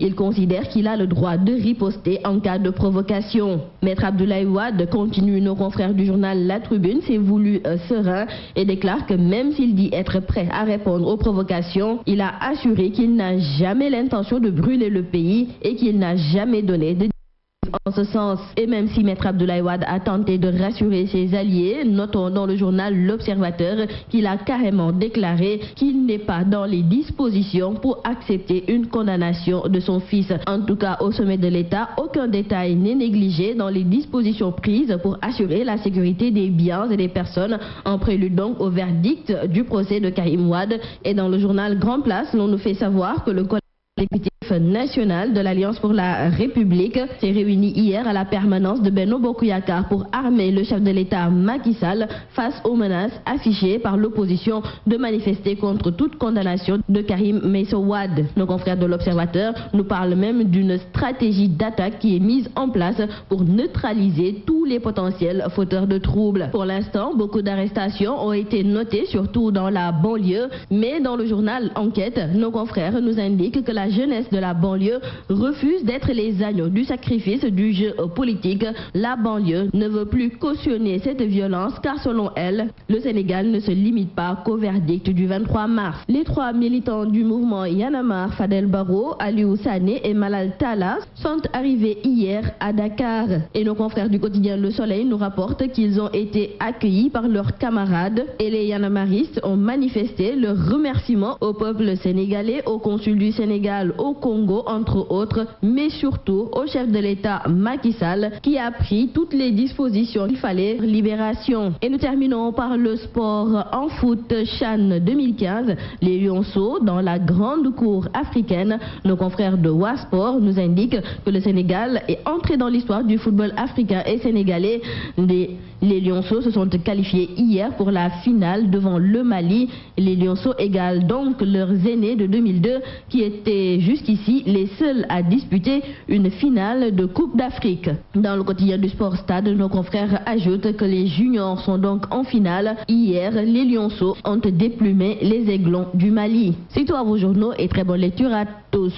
Il considère qu'il a le droit de riposter en cas de provocation. Maître Abdoulaye Wade continue, nos confrères du journal La Tribune, s'est voulu serein et déclare que même s'il dit être prêt à répondre aux provocations, il a assuré qu'il n'a jamais l'intention de brûler le pays et qu'il n'a jamais donné de en ce sens. Et même si Maître Abdoulaye Wade a tenté de rassurer ses alliés, notons dans le journal L'Observateur qu'il a carrément déclaré qu'il n'est pas dans les dispositions pour accepter une condamnation de son fils. En tout cas, au sommet de l'État, aucun détail n'est négligé dans les dispositions prises pour assurer la sécurité des biens et des personnes, en prélude donc au verdict du procès de Karim Wade. Et dans le journal Grand Place, l'on nous fait savoir que le l'exécutif national de l'Alliance pour la République s'est réuni hier à la permanence de Benno Bokk Yakaar pour armer le chef de l'État Macky Sall face aux menaces affichées par l'opposition de manifester contre toute condamnation de Karim Meïssa Wade. Nos confrères de l'Observateur nous parlent même d'une stratégie d'attaque qui est mise en place pour neutraliser tous les potentiels fauteurs de troubles. Pour l'instant, beaucoup d'arrestations ont été notées, surtout dans la banlieue, mais dans le journal Enquête, nos confrères nous indiquent que la jeunesse de la banlieue refuse d'être les agneaux du sacrifice du jeu politique. La banlieue ne veut plus cautionner cette violence car selon elle, le Sénégal ne se limite pas qu'au verdict du 23 mars. Les 3 militants du mouvement Y en a marre, Fadel Barro, Aliou Sané et Malal Talla, sont arrivés hier à Dakar. Et nos confrères du quotidien Le Soleil nous rapportent qu'ils ont été accueillis par leurs camarades et les Y en a marristes ont manifesté leur remerciement au peuple sénégalais, au consul du Sénégal au Congo entre autres, mais surtout au chef de l'État Macky Sall qui a pris toutes les dispositions qu'il fallait. Libération. Et nous terminons par le sport en foot. CHAN 2015, les Lionceaux dans la grande cour africaine. Nos confrères de Wasport nous indiquent que le Sénégal est entré dans l'histoire du football africain et sénégalais. Les Lionceaux se sont qualifiés hier pour la finale devant le Mali. Les Lionceaux égalent donc leurs aînés de 2002 qui étaient jusqu'ici les seuls à disputer une finale de Coupe d'Afrique. Dans le quotidien du Sport Stade, nos confrères ajoutent que les juniors sont donc en finale. Hier, les Lionceaux ont déplumé les Aiglons du Mali. C'est tout à vos journaux et très bonne lecture à tous.